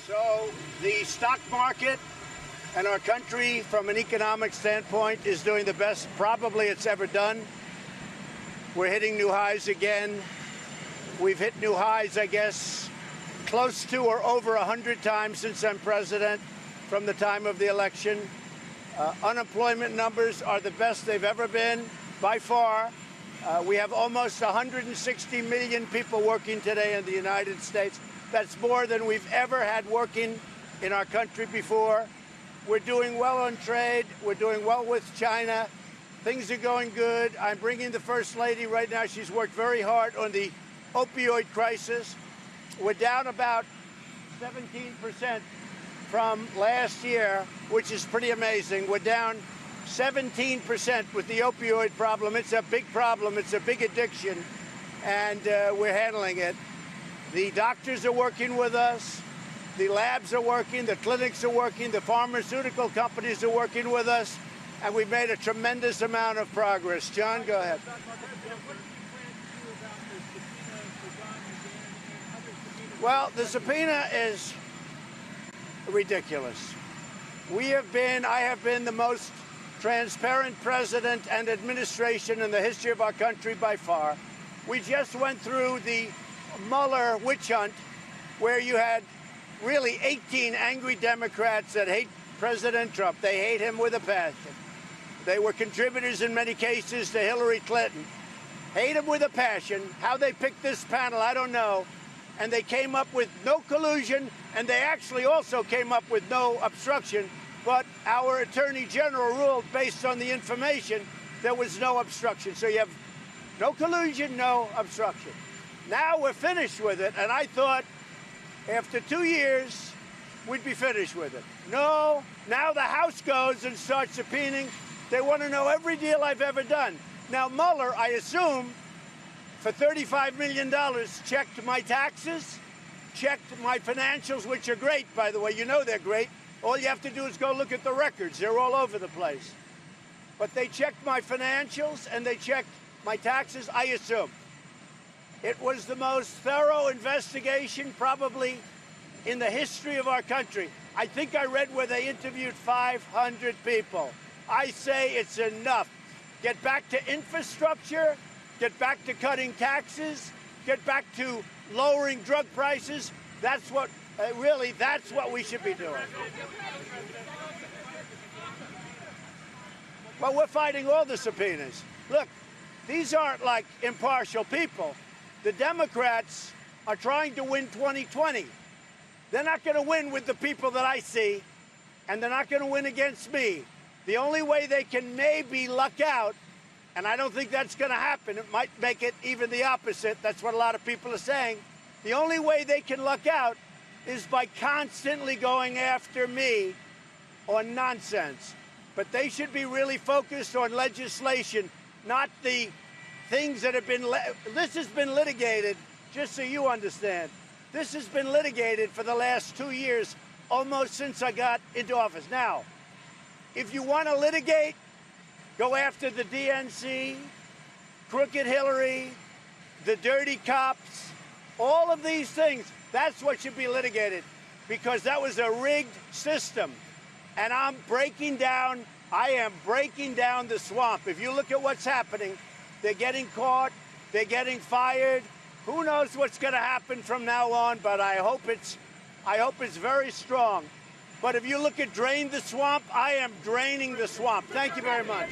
So the stock market and our country, from an economic standpoint, is doing the best probably it's ever done. We're hitting new highs again. We've hit new highs, I guess, close to or over 100 times since I'm president from the time of the election. Unemployment numbers are the best they've ever been, by far. We have almost 160 million people working today in the United States. That's more than we've ever had working in our country before. We're doing well on trade. We're doing well with China. Things are going good. I'm bringing the First Lady right now. She's worked very hard on the opioid crisis. We're down about 17% from last year, which is pretty amazing. We're down 17% with the opioid problem. It's a big problem. It's a big addiction, and we're handling it. The doctors are working with us. The labs are working. The clinics are working. The pharmaceutical companies are working with us, and we've made a tremendous amount of progress. John, go ahead. Well, the subpoena is ridiculous. I have been the most transparent president and administration in the history of our country by far. We just went through the Mueller witch hunt, where you had really 18 angry Democrats that hate President Trump. They hate him with a passion. They were contributors in many cases to Hillary Clinton. Hate him with a passion. How they picked this panel, I don't know. And they came up with no collusion, and they actually also came up with no obstruction. But our Attorney General ruled, based on the information, there was no obstruction. So you have no collusion, no obstruction. Now we're finished with it, and I thought after 2 years we'd be finished with it. No, now the House goes and starts subpoenaing. They want to know every deal I've ever done. Now Mueller, I assume, for $35 million, checked my taxes, checked my financials, which are great, by the way. You know they're great. All you have to do is go look at the records. They're all over the place. But they checked my financials and they checked my taxes, I assume. It was the most thorough investigation probably in the history of our country. I think I read where they interviewed 500 people. I say it's enough. Get back to infrastructure, get back to cutting taxes, get back to lowering drug prices. That's what, that's what we should be doing. Well, we're fighting all the subpoenas. Look, these aren't like impartial people. The Democrats are trying to win 2020. They're not going to win with the people that I see, and they're not going to win against me. The only way they can maybe luck out, and I don't think that's going to happen, it might make it even the opposite. That's what a lot of people are saying. The only way they can luck out is by constantly going after me on nonsense. But they should be really focused on legislation, not the things that have been, this has been litigated, just so you understand. This has been litigated for the last 2 years, almost since I got into office. Now, if you want to litigate, go after the DNC, crooked Hillary, the dirty cops, all of these things. That's what should be litigated, because that was a rigged system. And I am breaking down the swamp. If you look at what's happening, they're getting caught, they're getting fired. Who knows what's going to happen from now on, but I hope it's very strong. But if you look at drain the swamp, I am draining the swamp. Thank you very much.